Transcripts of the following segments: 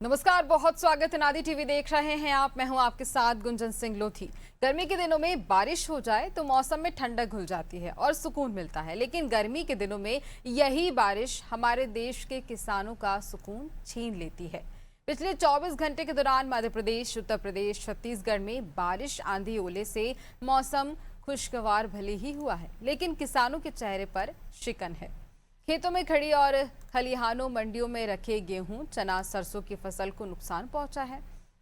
नमस्कार, बहुत स्वागत है। नादी टीवी देख रहे हैं आप। मैं हूं आपके साथ गुंजन सिंह लोधी। गर्मी के दिनों में बारिश हो जाए तो मौसम में ठंडक घुल जाती है और सुकून मिलता है, लेकिन गर्मी के दिनों में यही बारिश हमारे देश के किसानों का सुकून छीन लेती है। पिछले 24 घंटे के दौरान मध्य प्रदेश, उत्तर प्रदेश, छत्तीसगढ़ में बारिश, आंधी, ओले से मौसम खुशगवार भले ही हुआ है, लेकिन किसानों के चेहरे पर शिकन है। खेतों में खड़ी और खलिहानों, मंडियों में रखे गेहूं, चना, सरसों की फसल को नुकसान पहुंचा है।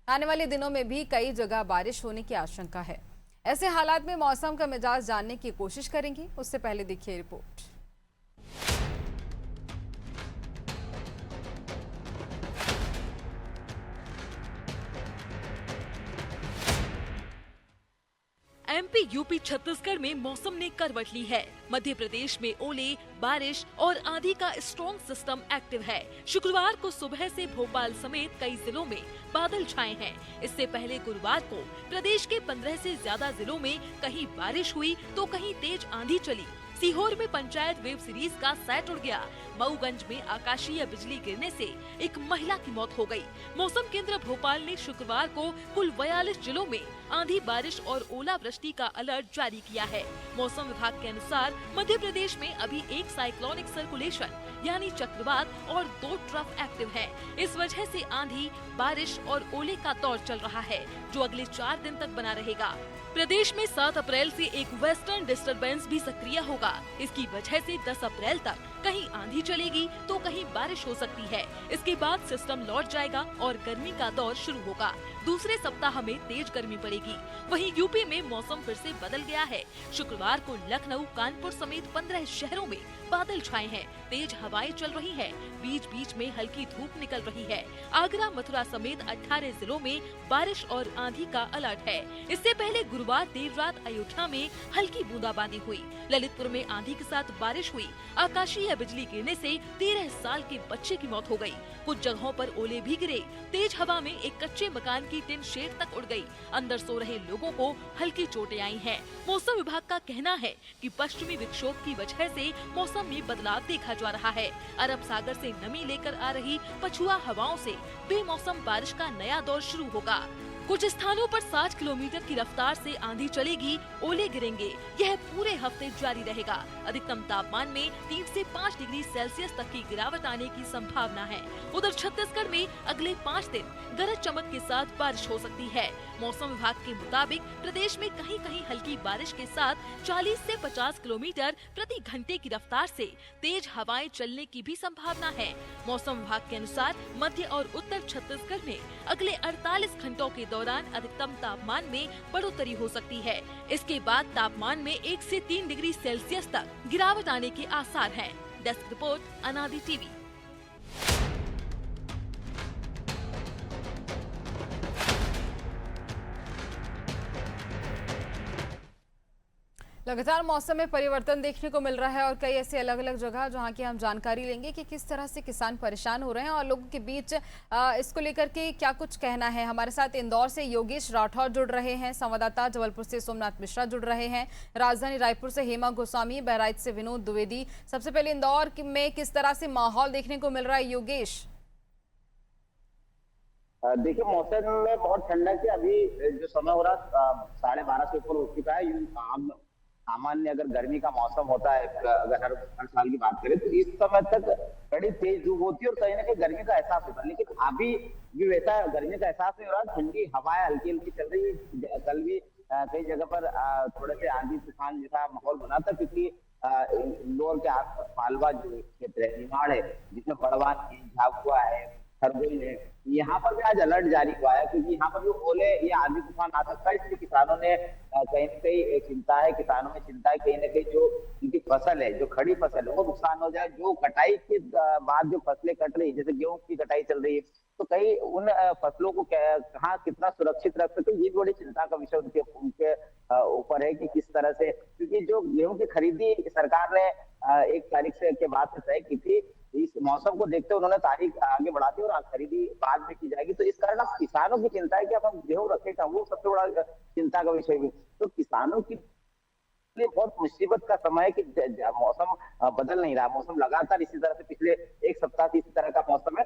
आने वाले दिनों में भी कई जगह बारिश होने की आशंका है। ऐसे हालात में मौसम का मिजाज जानने की कोशिश करेंगे। उससे पहले देखिए रिपोर्ट। एमपी, यूपी, छत्तीसगढ़ में मौसम ने करवट ली है। मध्य प्रदेश में ओले, बारिश और आंधी का स्ट्रॉन्ग सिस्टम एक्टिव है। शुक्रवार को सुबह से भोपाल समेत कई जिलों में बादल छाए हैं। इससे पहले गुरुवार को प्रदेश के 15 से ज्यादा जिलों में कहीं बारिश हुई तो कहीं तेज आंधी चली। सीहोर में पंचायत वेब सीरीज का सेट उड़ गया। मऊगंज में आकाशीय बिजली गिरने से एक महिला की मौत हो गई। मौसम केंद्र भोपाल ने शुक्रवार को कुल 42 जिलों में आंधी, बारिश और ओलावृष्टि का अलर्ट जारी किया है। मौसम विभाग के अनुसार मध्य प्रदेश में अभी एक साइक्लोनिक सर्कुलेशन यानी चक्रवात और 2 ट्रफ एक्टिव है। इस वजह से आंधी, बारिश और ओले का दौर चल रहा है, जो अगले 4 दिन तक बना रहेगा। प्रदेश में 7 अप्रैल से एक वेस्टर्न डिस्टरबेंस भी सक्रिय होगा। इसकी वजह से 10 अप्रैल तक कहीं आंधी चलेगी तो कहीं बारिश हो सकती है। इसके बाद सिस्टम लौट जाएगा और गर्मी का दौर शुरू होगा। दूसरे सप्ताह में तेज गर्मी पड़ेगी। वहीं यूपी में मौसम फिर से बदल गया है। शुक्रवार को लखनऊ, कानपुर समेत 15 शहरों में बादल छाए हैं। तेज हवाएं चल रही है। बीच बीच में हल्की धूप निकल रही है। आगरा, मथुरा समेत 18 जिलों में बारिश और आंधी का अलर्ट है। इससे पहले गुरुवार देर रात अयोध्या में हल्की बूंदाबांदी हुई। ललितपुर में आंधी के साथ बारिश हुई। आकाशीय बिजली गिरने से 13 साल के बच्चे की मौत हो गई। कुछ जगहों पर ओले भी गिरे। तेज हवा में एक कच्चे मकान की टिन शेड तक उड़ गई। अंदर सो रहे लोगों को हल्की चोटें आई हैं। मौसम विभाग का कहना है कि पश्चिमी विक्षोभ की वजह से मौसम में बदलाव देखा जा रहा है। अरब सागर से नमी लेकर आ रही पछुआ हवाओं से बेमौसम बारिश का नया दौर शुरू होगा। कुछ स्थानों पर 60 किलोमीटर की रफ्तार से आंधी चलेगी, ओले गिरेंगे। यह पूरे हफ्ते जारी रहेगा। अधिकतम तापमान में 3 से 5 डिग्री सेल्सियस तक की गिरावट आने की संभावना है। उधर छत्तीसगढ़ में अगले 5 दिन गरज चमक के साथ बारिश हो सकती है। मौसम विभाग के मुताबिक प्रदेश में कहीं कहीं हल्की बारिश के साथ 40 से 50 किलोमीटर प्रति घंटे की रफ्तार से तेज हवाएं चलने की भी संभावना है। मौसम विभाग के अनुसार मध्य और उत्तर छत्तीसगढ़ में अगले 48 घंटों के दौरान अधिकतम तापमान में बढ़ोतरी हो सकती है। इसके बाद तापमान में 1 से 3 डिग्री सेल्सियस तक गिरावट आने के आसार हैं। डेस्क रिपोर्ट, अनादि टीवी। लगातार मौसम में परिवर्तन देखने को मिल रहा है और कई ऐसे अलग अलग जगह जहां की हम जानकारी लेंगे कि किस तरह से किसान परेशान हो रहे हैं और लोगों के बीच इसको लेकर के क्या कुछ कहना है। हमारे साथ इंदौर से योगेश राठौर जुड़ रहे हैं, संवाददाता जबलपुर से सोमनाथ मिश्रा जुड़ रहे हैं, राजधानी रायपुर से हेमा गोस्वामी, बहराइच से विनोद द्विवेदी। सबसे पहले इंदौर में किस तरह से माहौल देखने को मिल रहा है योगेश? देखिए, मौसम में बहुत ठंडक है। अभी जो समय हो रहा 12:30 से ऊपर हो चुका है। आम सामान्य अगर गर्मी का मौसम होता है, अगर हर साल की बात करें तो इस समय तक बड़ी तेज धूप होती है और कहीं ना कहीं गर्मी का एहसास होता है। लेकिन अभी भी वैसा गर्मी का एहसास नहीं हो रहा। ठंडी हवाएं हल्की हल्की चल रही है। कल भी कई जगह पर थोड़े से आंधी तूफान जैसा माहौल बना था, क्योंकि इंदौर के आसपास मालवा जो क्षेत्र है, निमाड़ है, जिसमें बड़वान है, झाबुआ है, खरगोन है, यहाँ पर भी आज अलर्ट जारी हुआ है, क्योंकि यहाँ पर जो ओले या आंधी तूफान आ सकता है। इसलिए किसानों ने कहीं ना कहीं चिंता है। किसानों में चिंता है कहीं ना कहीं जो उनकी फसल है, जो खड़ी फसल है, वो नुकसान हो जाए। जो कटाई के बाद जो फसलें कट रही है, जैसे गेहूं की कटाई चल रही है, तो कहीं उन फसलों को कहाँ कितना सुरक्षित रख सके, ये बड़ी चिंता का विषय उनके ऊपर है कि किस तरह से, क्योंकि जो गेहूं की खरीदी सरकार ने 1 तारीख से के बाद तय की थी, इस मौसम को देखते उन्होंने तारीख आगे बढ़ा दी और खरीदी बाद में की जाएगी। तो इस कारण अब किसानों की चिंता है कि अब हम गेहूं रखेगा, वो सबसे बड़ा चिंता का विषय भी। तो किसानों की लिए बहुत मुसीबत का समय है कि मौसम बदल नहीं रहा। मौसम लगातार इसी तरह से पिछले 1 सप्ताह से इसी तरह का मौसम है।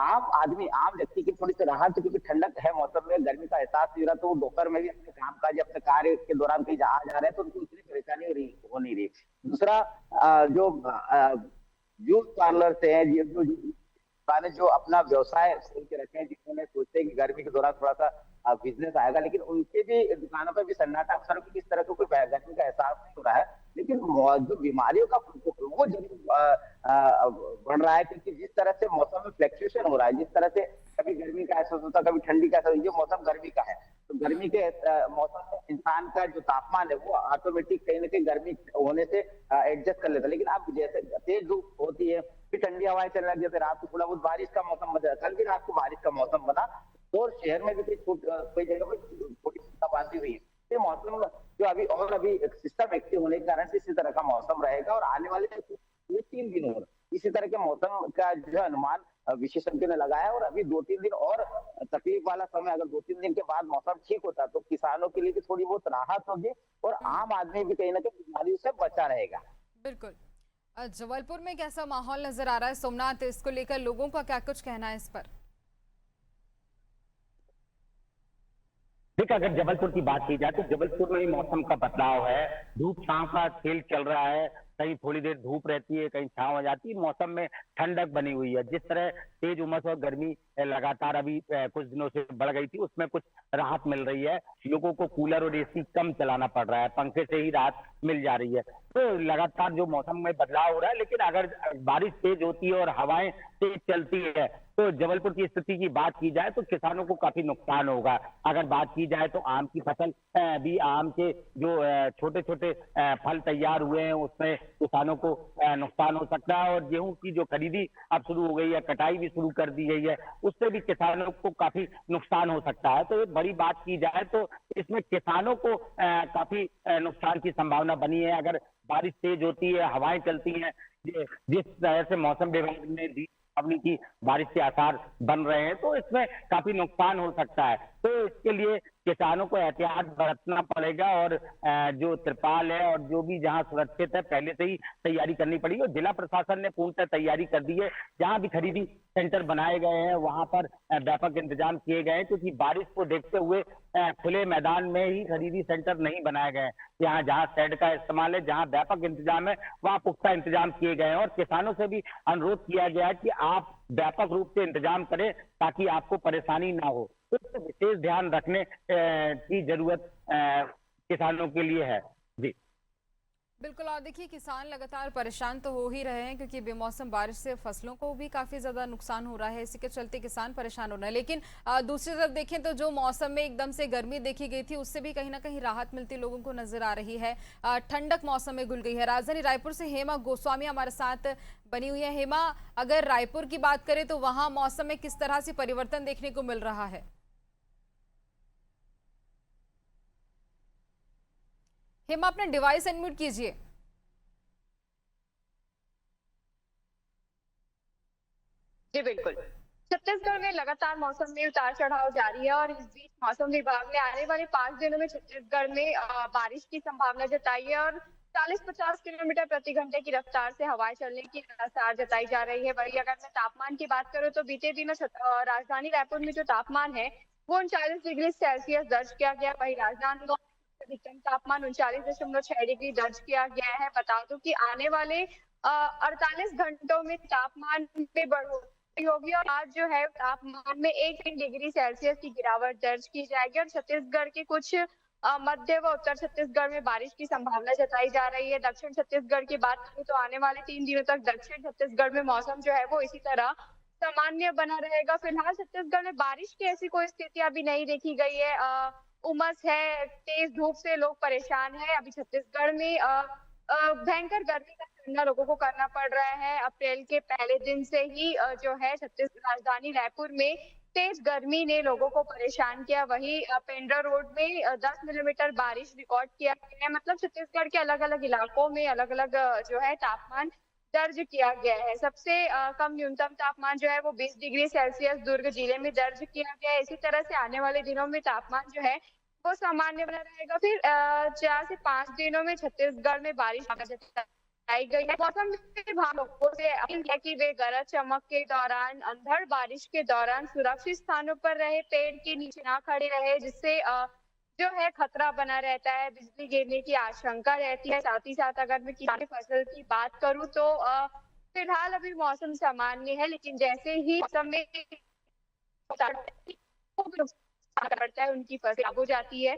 आम आदमी, आम व्यक्ति के राहत, क्योंकि ठंडक है मौसम में, गर्मी का एहसास नहीं हो रहा, तो वो दोपहर में भी अपने काम काज अपने कार्य के दौरान कहीं आ जा रहे हैं तो उनको उतनी परेशानी हो नहीं रही। दूसरा जो जूस पार्लर से है, जो दुकानें जो अपना व्यवसाय खोल के रखे हैं, जिन्होंने सोचते हैं कि गर्मी के दौरान थोड़ा सा बिजनेस आएगा, लेकिन उनके भी दुकानों पर भी सन्नाटा, अक्सर क्योंकि इस तरह का कोई गर्मी का एहसास नहीं हो रहा है। लेकिन जो बीमारियों का प्रकोप वो जरूर बढ़ रहा है, क्योंकि जिस तरह से मौसम में फ्लक्चुएशन हो रहा है, जिस तरह से कभी गर्मी का एहसास होता है, कभी ठंडी का एहसास, ये मौसम गर्मी का है, तो गर्मी के मौसम में इंसान का जो तापमान है वो ऑटोमेटिक कहीं ना कहीं गर्मी होने से एडजस्ट कर लेता है। लेकिन अब जैसे तेज धूप होती है, फिर ठंडी हवाएं चलने लग जाती है, रात को थोड़ा बहुत बारिश का मौसम बना, कल भी रात को बारिश का मौसम बना, तो शहर में भी कोई जगह पर थोड़ी बूंदाबांदी हुई है। ये मौसम जो अभी सिस्टम एक्टिव होने के कारण से इसी तरह का मौसम रहेगा, और आने वाले 2-3 दिनों में इसी तरह के मौसम का जो है अनुमान विशेषज्ञों ने लगाया। और अभी 2-3 दिन और तकलीफ वाला समय, अगर 2-3 दिन के बाद मौसम ठीक होता तो किसानों के लिए भी थोड़ी बहुत राहत होगी, और आम आदमी भी कहीं ना कहीं बीमारियों से बचा रहेगा। बिल्कुल। जबलपुर में कैसा माहौल नजर आ रहा है सोमनाथ, इसको लेकर लोगों का क्या कुछ कहना है इस पर? देखिए, अगर जबलपुर की बात की जाए तो जबलपुर में ही मौसम का बदलाव है। धूप छांव का खेल चल रहा है, कहीं थोड़ी देर धूप रहती है, कहीं छांव आ जाती है, मौसम में ठंडक बनी हुई है। जिस तरह तेज उमस और गर्मी लगातार अभी कुछ दिनों से बढ़ गई थी, उसमें कुछ राहत मिल रही है। लोगों को कूलर और एसी कम चलाना पड़ रहा है, पंखे से ही राहत मिल जा रही है। तो लगातार जो मौसम में बदलाव हो रहा है, लेकिन अगर बारिश तेज होती है और हवाएं तेज चलती है तो जबलपुर की स्थिति की बात की जाए तो किसानों को काफी नुकसान होगा। अगर बात की जाए तो आम की फसल भी, आम के जो छोटे छोटे फल तैयार हुए हैं उसमें किसानों को नुकसान हो सकता है। और गेहूं की जो खरीदी अब शुरू हो गई है, कटाई भी शुरू कर दी गई है, उससे भी किसानों को काफी नुकसान हो सकता है। तो एक बड़ी बात की जाए तो इसमें किसानों को काफी नुकसान की संभावना बनी है। अगर बारिश तेज होती है, हवाएं चलती हैं, जिस तरह से मौसम विभाग ने दी अपनी की बारिश के आसार बन रहे हैं, तो इसमें काफी नुकसान हो सकता है। तो इसके लिए किसानों को एहतियात बरतना पड़ेगा, और जो त्रिपाल है और जो भी जहां सुरक्षित है पहले से ही तैयारी करनी पड़ेगी। और जिला प्रशासन ने पूर्णतः तैयारी कर दी है। जहां भी खरीदी सेंटर बनाए गए हैं वहां पर व्यापक इंतजाम किए गए हैं, क्योंकि बारिश को देखते हुए खुले मैदान में ही खरीदी सेंटर नहीं बनाए गए हैं। यहाँ जहाँ शेड का इस्तेमाल है, जहाँ व्यापक इंतजाम है, वहाँ पुख्ता इंतजाम किए गए हैं। और किसानों से भी अनुरोध किया गया है कि आप व्यापक रूप से इंतजाम करें ताकि आपको परेशानी ना हो। तो इस पर विशेष ध्यान रखने की जरूरत किसानों के लिए है। जी बिल्कुल। और देखिए, किसान लगातार परेशान तो हो ही रहे हैं, क्योंकि बेमौसम बारिश से फसलों को भी काफ़ी ज़्यादा नुकसान हो रहा है, इसी के चलते किसान परेशान हो रहे हैं। लेकिन दूसरी तरफ देखें तो जो मौसम में एकदम से गर्मी देखी गई थी, उससे भी कहीं ना कहीं राहत मिलती लोगों को नजर आ रही है। ठंडक मौसम में घुल गई है। राजधानी रायपुर से हेमा गोस्वामी हमारे साथ बनी हुई है। हेमा, अगर रायपुर की बात करें तो वहाँ मौसम में किस तरह से परिवर्तन देखने को मिल रहा है? हेमा, अपना डिवाइस अनम्यूट कीजिए। जी बिल्कुल। छत्तीसगढ़ में लगातार मौसम में उतार चढ़ाव जारी है, और इस बीच मौसम विभाग ने आने वाले 5 दिनों में छत्तीसगढ़ में बारिश की संभावना जताई है, और 40-50 किलोमीटर प्रति घंटे की रफ्तार से हवाएं चलने की आसार जताई जा रही है। वही अगर मैं तापमान की बात करूं तो बीते दिनों राजधानी रायपुर में जो तापमान है वो 39 डिग्री सेल्सियस दर्ज किया गया। वही राजनांदगांव अधिकतम तापमान 39.6 डिग्री दर्ज किया गया है। बता दूं कि आने वाले 48 घंटों में तापमान में बढ़ोतरी होगी, और आज जो है तापमान में 1 डिग्री सेल्सियस की गिरावट दर्ज की जाएगी। और छत्तीसगढ़ के कुछ मध्य व उत्तर छत्तीसगढ़ में बारिश की संभावना जताई जा रही है। दक्षिण छत्तीसगढ़ की बात करें तो आने वाले 3 दिनों तक दक्षिण छत्तीसगढ़ में मौसम जो है वो इसी तरह सामान्य बना रहेगा। फिलहाल छत्तीसगढ़ में बारिश की ऐसी कोई स्थिति अभी नहीं देखी गई है। उमस है, तेज धूप से लोग परेशान हैं। अभी छत्तीसगढ़ में भयंकर गर्मी का सामना लोगों को करना पड़ रहा है। अप्रैल के पहले दिन से ही जो है राजधानी रायपुर में तेज गर्मी ने लोगों को परेशान किया। वही पेंड्रा रोड में 10 मिलीमीटर बारिश रिकॉर्ड किया गया है। मतलब छत्तीसगढ़ के अलग अलग इलाकों में अलग अलग जो है तापमान दर्ज किया गया है। सबसे कम न्यूनतम तापमान जो है वो 20 डिग्री सेल्सियस दुर्ग जिले में दर्ज किया गया है। इसी तरह से आने वाले दिनों में तापमान जो है वो सामान्य बना रहेगा। फिर 4 से 5 दिनों में छत्तीसगढ़ में बारिश आई गई है। मौसम विभाग लोगों से अपील है कि वे गरज चमक के दौरान, अंधड़ बारिश के दौरान सुरक्षित स्थानों पर रहे, पेड़ के नीचे ना खड़े रहे, जिससे जो है खतरा बना रहता है, बिजली गिरने की आशंका रहती है। साथ ही साथ अगर मैं किसान फसल की बात करूं तो फिलहाल अभी मौसम सामान्य है, लेकिन जैसे ही मौसम में पड़ता है उनकी फसल खराब हो जाती है।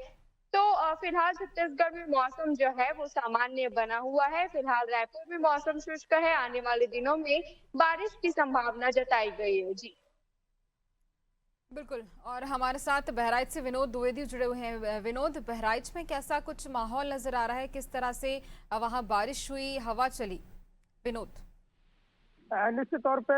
तो फिलहाल छत्तीसगढ़ में मौसम जो है वो सामान्य बना हुआ है। फिलहाल रायपुर में मौसम शुष्क है। आने वाले दिनों में बारिश की संभावना जताई गई है। जी बिल्कुल। और हमारे साथ बहराइच से विनोद द्विवेदी जुड़े हुए हैं। विनोद, बहराइच में कैसा कुछ माहौल नजर आ रहा है, किस तरह से वहां बारिश हुई, हवा चली? विनोद। निश्चित तौर पे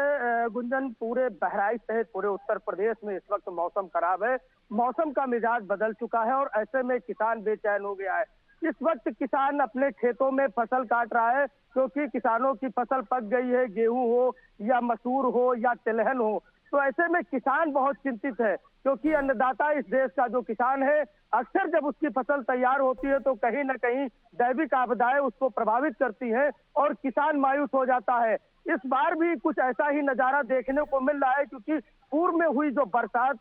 गुंजन, पूरे बहराइच सहित पूरे उत्तर प्रदेश में इस वक्त मौसम खराब है। मौसम का मिजाज बदल चुका है और ऐसे में किसान बेचैन हो गया है। इस वक्त किसान अपने खेतों में फसल काट रहा है, क्योंकि किसानों की फसल पक गई है, गेहूं हो या मसूर हो या तिलहन हो। तो ऐसे में किसान बहुत चिंतित है, क्योंकि अन्नदाता इस देश का जो किसान है, अक्सर जब उसकी फसल तैयार होती है तो कहीं न कहीं दैविक आपदाएं उसको प्रभावित करती हैं और किसान मायूस हो जाता है। इस बार भी कुछ ऐसा ही नजारा देखने को मिल रहा है, क्योंकि पूर्व में हुई जो बरसात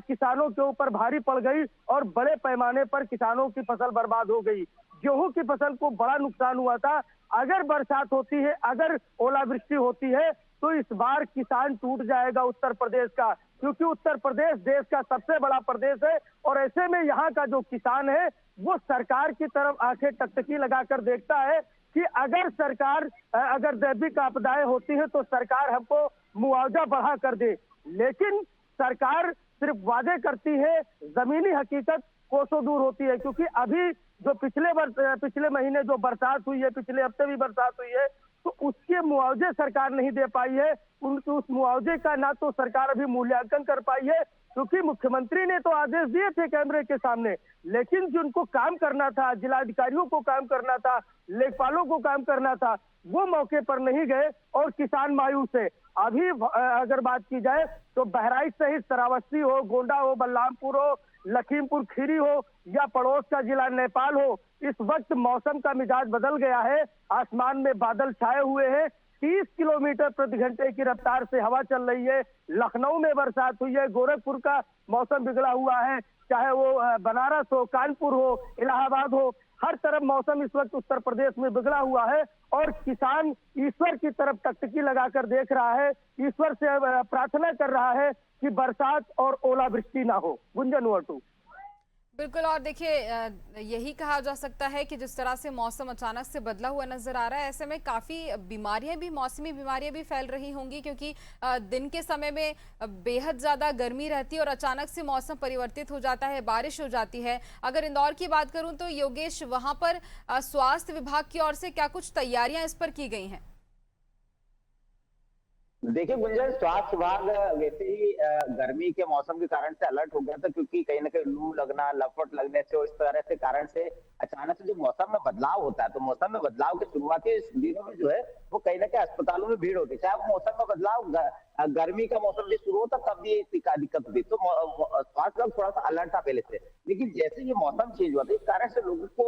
किसानों के ऊपर भारी पड़ गई और बड़े पैमाने पर किसानों की फसल बर्बाद हो गई। गेहूं की फसल को बड़ा नुकसान हुआ था। अगर बरसात होती है, अगर ओलावृष्टि होती है, तो इस बार किसान टूट जाएगा उत्तर प्रदेश का, क्योंकि उत्तर प्रदेश देश का सबसे बड़ा प्रदेश है। और ऐसे में यहाँ का जो किसान है वो सरकार की तरफ आंखें टकटकी लगाकर देखता है कि अगर दैविक आपदाएं होती है तो सरकार हमको मुआवजा बढ़ा कर दे। लेकिन सरकार सिर्फ वादे करती है, जमीनी हकीकत कोसों दूर होती है। क्योंकि अभी जो पिछले महीने जो बरसात हुई है, पिछले हफ्ते भी बरसात हुई है, तो उसके मुआवजे सरकार नहीं दे पाई है। उस मुआवजे का ना तो सरकार अभी मूल्यांकन कर पाई है, क्योंकि मुख्यमंत्री ने तो आदेश दिए थे कैमरे के सामने, लेकिन जिनको काम करना था, जिलाधिकारियों को काम करना था, लेखपालों को काम करना था, वो मौके पर नहीं गए और किसान मायूस है। अभी अगर बात की जाए तो बहराइच सहित श्रावस्ती हो, गोंडा हो, बलरामपुर हो, लखीमपुर खीरी हो या पड़ोस का जिला नेपाल हो, इस वक्त मौसम का मिजाज बदल गया है। आसमान में बादल छाए हुए हैं, 30 किलोमीटर प्रति घंटे की रफ्तार से हवा चल रही है। लखनऊ में बरसात हुई है, गोरखपुर का मौसम बिगड़ा हुआ है, चाहे वो बनारस हो, कानपुर हो, इलाहाबाद हो, हर तरफ मौसम इस वक्त उत्तर प्रदेश में बिगड़ा हुआ है। और किसान ईश्वर की तरफ टकटकी लगाकर देख रहा है, ईश्वर से प्रार्थना कर रहा है कि बरसात और ओलावृष्टि ना हो। Gunjan, over to. बिल्कुल। और देखिए, यही कहा जा सकता है कि जिस तरह से मौसम अचानक से बदला हुआ नजर आ रहा है, ऐसे में काफी बीमारियां भी, मौसमी बीमारियां भी फैल रही होंगी, क्योंकि दिन के समय में बेहद ज्यादा गर्मी रहती है और अचानक से मौसम परिवर्तित हो जाता है, बारिश हो जाती है। अगर इंदौर की बात करूं तो योगेश, वहां पर स्वास्थ्य विभाग की ओर से क्या कुछ तैयारियां इस पर की गई हैं? देखिए गुंजन, स्वास्थ्य विभाग वैसे ही गर्मी के मौसम के कारण से अलर्ट हो गया था, क्योंकि कहीं ना कहीं लू लगना, लपट लगने से और इस तरह से कारण से अचानक से जो मौसम में बदलाव होता है, तो मौसम में बदलाव के शुरुआती दिनों में जो है वो कहीं ना कहीं अस्पतालों में भीड़ होती है। चाहे वो मौसम में बदलाव गर्मी का मौसम भी शुरू होता तब भी दिक्कत होती, तो स्वास्थ्य विभाग थोड़ा सा अलर्ट था पहले से। लेकिन जैसे ये मौसम चेंज हुआ था, इस कारण से लोगों को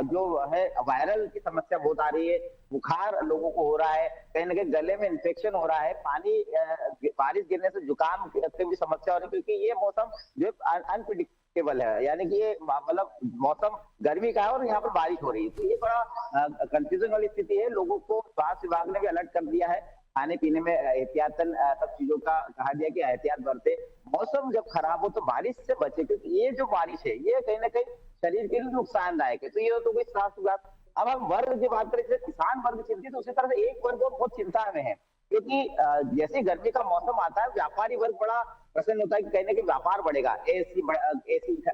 जो है वायरल की समस्या बहुत आ रही है, बुखार लोगों को हो रहा है, कहीं ना कहीं गले में इन्फेक्शन हो रहा है, बारिश गिरने से जुकाम की भी समस्या हो रही है, क्योंकि ये मौसम जो अनप्रिडिक्टेबल है, यानी कि ये मतलब मौसम गर्मी का है और यहाँ पर बारिश हो रही है, तो ये बड़ा कंफ्यूजन वाली स्थिति है। लोगों को स्वास्थ्य विभाग ने भी अलर्ट कर दिया है, खाने पीने में एहतियातन सब चीजों का कहा दिया कि एहतियात बरते, मौसम जब खराब हो तो बारिश से बचे, क्योंकि ये जो बारिश है ये कहीं ना कहीं शरीर के लिए नुकसानदायक है। तो ये तो कोई स्वास्थ्य विभाग। अब हम वर्ग की बात करें, जैसे किसान वर्ग चिंतित, उसी तरह से एक वर्ग और बहुत चिंता में है, क्योंकि जैसे गर्मी का मौसम आता है, व्यापारी वर्ग बड़ा प्रसन्न होता है कि कहीं ना कहीं व्यापार बढ़ेगा, एसी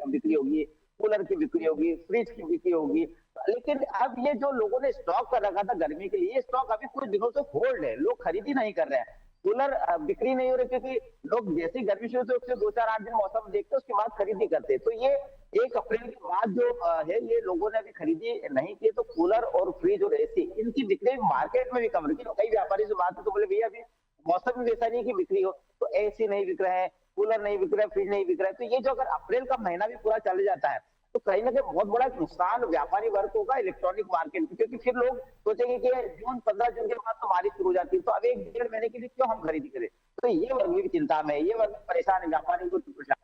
बिक्री होगी, कूलर की बिक्री होगी, फ्रिज की बिक्री होगी। लेकिन अब ये जो लोगों ने स्टॉक कर रखा था गर्मी के लिए, ये स्टॉक अभी कुछ दिनों से होल्ड है, लोग खरीदी नहीं कर रहे हैं, कूलर बिक्री नहीं हो रही, क्योंकि लोग जैसी गर्मी शुरू होती है 2-4-8 दिन मौसम देखते हैं, उसके बाद खरीदी करते हैं। तो ये 1 अप्रैल के बाद जो है, ये लोगों ने अभी खरीदी नहीं की, तो कूलर और फ्रिज और एसी इनकी बिक्री मार्केट में भी कम रही। कई व्यापारी से बात है तो बोले भैया अभी मौसम भी वैसा नहीं कि बिक्री हो, तो एसी नहीं बिक रहे हैं, कूलर नहीं बिक रहा है, फ्रिज नहीं बिक रहा है। तो ये जो अगर अप्रैल का महीना भी पूरा चल जाता है तो कहीं ना कहीं बहुत बड़ा नुकसान व्यापारी वर्ग को होगा इलेक्ट्रॉनिक मार्केट, क्योंकि फिर लोग सोचेंगे कि जून 15 जून के बाद तो बारिश शुरू हो जाती है, तो अब 1-1.5 महीने के लिए क्यों हम खरीदी करें। तो ये वर्ग भी चिंता में है, ये वर्ग परेशान है, व्यापारी को परेशान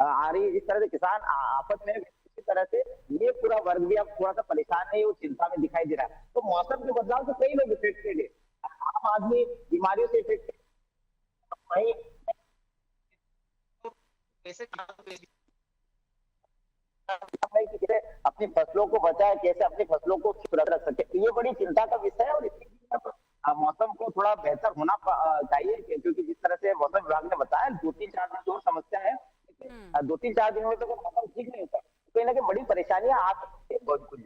आ रही है। जिस तरह से किसान आफत में है, इसी तरह से ये पूरा वर्ग भी अब थोड़ा सा परेशान है, वो चिंता में दिखाई दे रहा है। तो मौसम के बदलाव से कई लोग इफेक्टेड है, आम आदमी बीमारियों से इफेक्टेड, वही कैसे अपनी फसलों को बचाए, कैसे अपनी फसलों को सुरक्षित रख सके, तो ये बड़ी चिंता का विषय है। और इसलिए मौसम को थोड़ा बेहतर होना चाहिए, क्योंकि जिस तरह से मौसम विभाग ने बताया 2-3-4 दिन जो समस्या है, 2-3-4 दिनों में तो मौसम ठीक नहीं होता, कहीं ना कहीं बड़ी परेशानियां आ सकती है बहुत कुछ।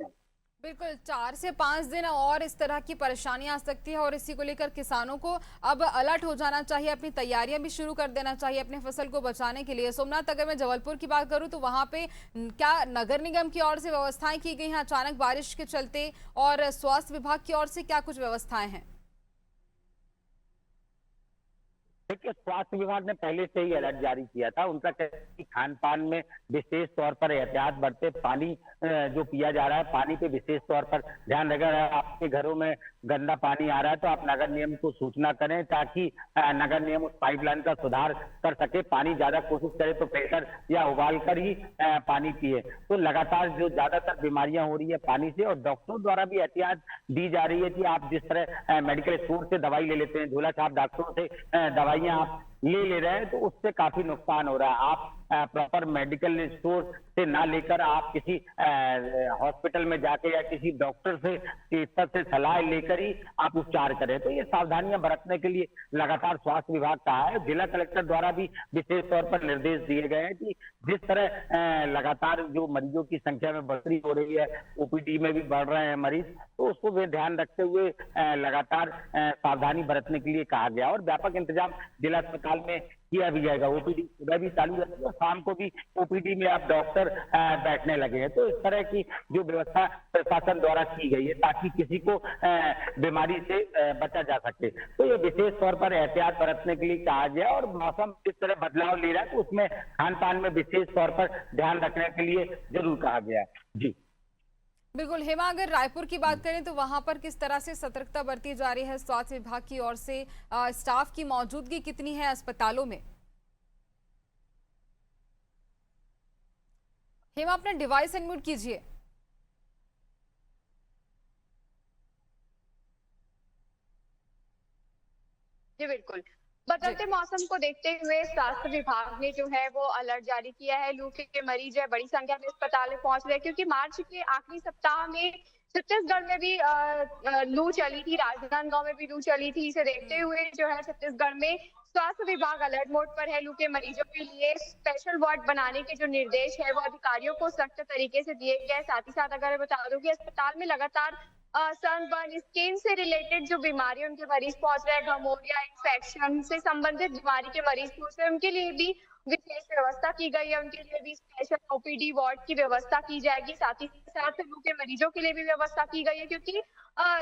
बिल्कुल 4 से 5 दिन और इस तरह की परेशानियां आ सकती है और इसी को लेकर किसानों को अब अलर्ट हो जाना चाहिए, अपनी तैयारियां भी शुरू कर देना चाहिए अपने फसल को बचाने के लिए। सोमनाथ, अगर मैं जबलपुर की बात करूं तो वहां पे क्या नगर निगम की ओर से व्यवस्थाएं की गई हैं अचानक बारिश के चलते, और स्वास्थ्य विभाग की ओर से क्या कुछ व्यवस्थाएं हैं? देखिए, स्वास्थ्य विभाग ने पहले से ही अलर्ट जारी किया था। उनका कहना है कि खान पान में विशेष तौर पर एहतियात बरते, पानी जो पिया जा रहा है पानी पे विशेष तौर पर ध्यान रखें। अगर आपके घरों में गंदा पानी आ रहा है तो आप नगर निगम को सूचना करें, ताकि नगर निगम उस पाइपलाइन का सुधार कर सके। पानी ज्यादा कोशिश करे तो फिल्टर या उबाल कर ही पानी पिए। तो लगातार जो ज्यादातर बीमारियां हो रही है पानी से, और डॉक्टरों द्वारा भी एहतियात दी जा रही है कि आप जिस तरह मेडिकल स्टोर से दवाई ले लेते हैं, झोला छाप डॉक्टरों से दवाइयां आप ले रहे हैं, तो उससे काफी नुकसान हो रहा है। आप प्रॉपर मेडिकल स्टोर से ना लेकर आप किसी हॉस्पिटल में जाके या किसी डॉक्टर से चिकित्सक से सलाह लेकर ही आप उपचार करें। तो ये सावधानियां बरतने के लिए लगातार स्वास्थ्य विभाग कहा है। जिला कलेक्टर द्वारा भी विशेष तौर पर निर्देश दिए गए हैं कि जिस तरह लगातार जो मरीजों की संख्या में बढ़ोतरी हो रही है, ओपीडी में भी बढ़ रहे हैं मरीज, तो उसको भी ध्यान रखते हुए लगातार सावधानी बरतने के लिए कहा गया। और व्यापक इंतजाम जिला अस्पताल में किया भी जाएगा। ओपीडी सुबह भी चालू रहती है और शाम को भी ओपीडी में अब डॉक्टर बैठने लगे हैं। तो इस तरह की जो व्यवस्था प्रशासन द्वारा की गई है, ताकि किसी को बीमारी से बचा जा सके। तो ये विशेष तौर पर एहतियात बरतने के लिए कहा गया। और मौसम जिस तरह बदलाव ले रहा है, तो उसमें खान पान में विशेष तौर पर ध्यान रखने के लिए जरूर कहा गया है। जी बिल्कुल हेमा, अगर रायपुर की बात करें तो वहां पर किस तरह से सतर्कता बरती जा रही है स्वास्थ्य विभाग की ओर से? स्टाफ की मौजूदगी कितनी है अस्पतालों में? हेमा, अपना डिवाइस अनम्यूट कीजिए। जी बिल्कुल। बदलते मौसम को देखते हुए स्वास्थ्य विभाग ने जो है वो अलर्ट जारी किया है। लू के मरीज है बड़ी संख्या में अस्पताल में पहुंच रहे हैं, क्योंकि मार्च के आखिरी सप्ताह में छत्तीसगढ़ में भी लू चली थी, राजनांदगांव में भी लू चली थी। इसे देखते हुए जो है छत्तीसगढ़ में स्वास्थ्य विभाग अलर्ट मोड पर है। लू के मरीजों के लिए स्पेशल वार्ड बनाने के जो निर्देश है वो अधिकारियों को सख्त तरीके से दिए गए। साथ ही साथ अगर बता दूं कि अस्पताल में लगातार सनबर्न, स्किन से रिलेटेड जो बीमारी उनके मरीज पहुंच रहे हैं, घमौरिया इन्फेक्शन से संबंधित बीमारी के मरीज पहुंच रहे हैं, उनके लिए भी विशेष व्यवस्था की गई है। उनके लिए भी स्पेशल ओपीडी वार्ड की व्यवस्था की जाएगी। साथ ही साथ लू के मरीजों के लिए भी व्यवस्था की गई है, क्योंकि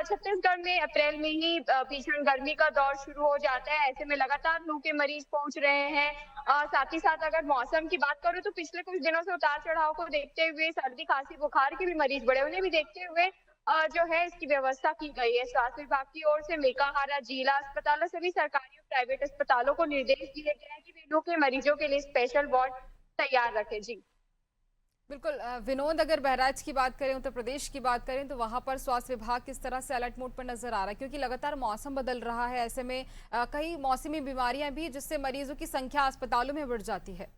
छत्तीसगढ़ में अप्रैल में ही भीषण गर्मी का दौर शुरू हो जाता है। ऐसे में लगातार लू के मरीज पहुंच रहे हैं। साथ ही साथ अगर मौसम की बात करूं तो पिछले कुछ दिनों से उतार चढ़ाव को देखते हुए सर्दी खांसी बुखार के भी मरीज बढ़े, उन्हें भी देखते हुए जो है इसकी व्यवस्था की गई है। स्वास्थ्य विभाग की ओर से मेकाहारा जिला अस्पतालों सभी सरकारी और प्राइवेट अस्पतालों को निर्देश दिए गए हैं कि वे लू के मरीजों के लिए स्पेशल वार्ड तैयार रखें। जी बिल्कुल विनोद, अगर बहराइच की बात करें, उत्तर प्रदेश की बात करें, तो वहां पर स्वास्थ्य विभाग किस तरह से अलर्ट मोड पर नजर आ रहा है? क्योंकि लगातार मौसम बदल रहा है, ऐसे में कई मौसमी बीमारियां भी, जिससे मरीजों की संख्या अस्पतालों में बढ़ जाती है।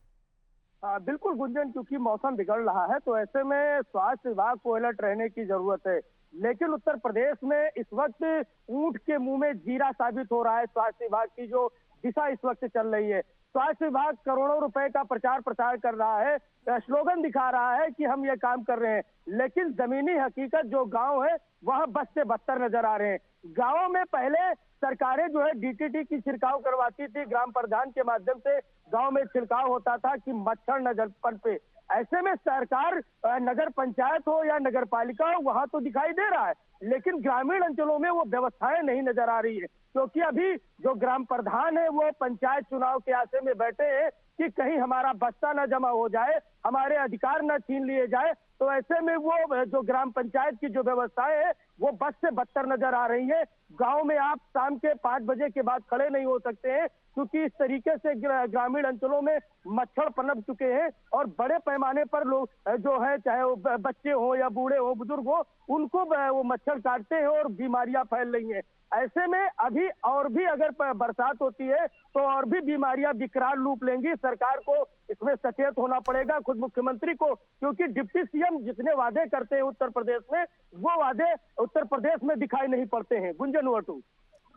बिल्कुल गुंजन, क्योंकि मौसम बिगड़ रहा है तो ऐसे में स्वास्थ्य विभाग को अलर्ट रहने की जरूरत है। लेकिन उत्तर प्रदेश में इस वक्त ऊंट के मुंह में जीरा साबित हो रहा है स्वास्थ्य विभाग की जो दिशा इस वक्त चल रही है। स्वास्थ्य विभाग करोड़ों रुपए का प्रचार प्रसार कर रहा है, स्लोगन दिखा रहा है कि हम ये काम कर रहे हैं, लेकिन जमीनी हकीकत जो गांव है वहां बद से बदतर नजर आ रहे हैं। गांवों में पहले सरकारें जो है डीटीटी की छिड़काव करवाती थी, ग्राम प्रधान के माध्यम से गांव में छिड़काव होता था कि मच्छर न पनपे। ऐसे में सरकार नगर पंचायत हो या नगर पालिका हो वहां तो दिखाई दे रहा है, लेकिन ग्रामीण अंचलों में वो व्यवस्थाएं नहीं नजर आ रही है, क्योंकि अभी जो ग्राम प्रधान है वो पंचायत चुनाव के आशे में बैठे हैं कि कहीं हमारा बस्ता न जमा हो जाए, हमारे अधिकार न छीन लिए जाए। तो ऐसे में वो जो ग्राम पंचायत की जो व्यवस्थाएं है वो बद से बदतर नजर आ रही है। गांव में आप शाम के 5 बजे के बाद खड़े नहीं हो सकते हैं, क्योंकि इस तरीके से ग्रामीण अंचलों में मच्छर पनप चुके हैं और बड़े पैमाने पर लोग जो है, चाहे वो बच्चे हो या बूढ़े हो बुजुर्ग हो, उनको वो मच्छर काटते हैं और बीमारियां फैल रही हैं। ऐसे में अभी और भी अगर बरसात होती है तो और भी बीमारियां विकराल रूप लेंगी। सरकार को इसमें सचेत होना पड़ेगा, खुद मुख्यमंत्री को, क्योंकि डिप्टी सीएम जितने वादे करते हैं उत्तर प्रदेश में, वो वादे उत्तर प्रदेश में दिखाई नहीं पड़ते हैं। गुंजन वटू।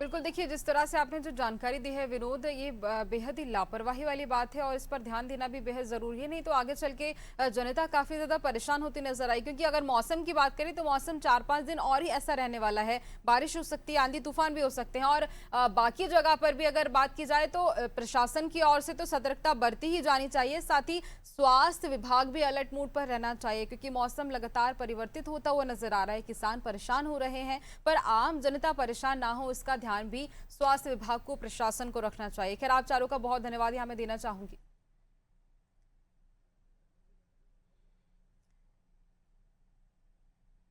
बिल्कुल, देखिए जिस तरह से आपने जो जानकारी दी है विनोद, ये बेहद ही लापरवाही वाली बात है और इस पर ध्यान देना भी बेहद जरूरी है, नहीं तो आगे चल के जनता काफी ज्यादा परेशान होती नजर आई। क्योंकि अगर मौसम की बात करें तो मौसम 4-5 दिन और ही ऐसा रहने वाला है, बारिश हो सकती है, आंधी तूफान भी हो सकते हैं। और बाकी जगह पर भी अगर बात की जाए तो प्रशासन की ओर से तो सतर्कता बरती ही जानी चाहिए, साथ ही स्वास्थ्य विभाग भी अलर्ट मोड पर रहना चाहिए, क्योंकि मौसम लगातार परिवर्तित होता हुआ नजर आ रहा है। किसान परेशान हो रहे हैं, पर आम जनता परेशान ना हो इसका ध्यान भी स्वास्थ्य विभाग को, प्रशासन को रखना चाहिए। खैर, आप चारों का बहुत धन्यवाद यहां मैं देना चाहूंगी।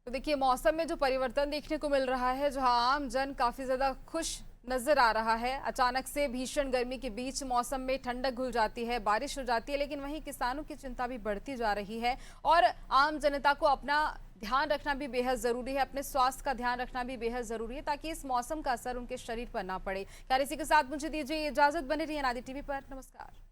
तो देखिए, मौसम में जो परिवर्तन देखने को मिल रहा है, जहां आम जन काफी ज्यादा खुश नजर आ रहा है। अचानक से भीषण गर्मी के बीच मौसम में ठंडक घुल जाती है, बारिश हो जाती है, लेकिन वहीं किसानों की चिंता भी बढ़ती जा रही है और आम जनता को अपना ध्यान रखना भी बेहद जरूरी है, अपने स्वास्थ्य का ध्यान रखना भी बेहद जरूरी है, ताकि इस मौसम का असर उनके शरीर पर ना पड़े। यार इसी के साथ मुझे दीजिए इजाजत, बने रहिए अनादि टीवी पर। नमस्कार।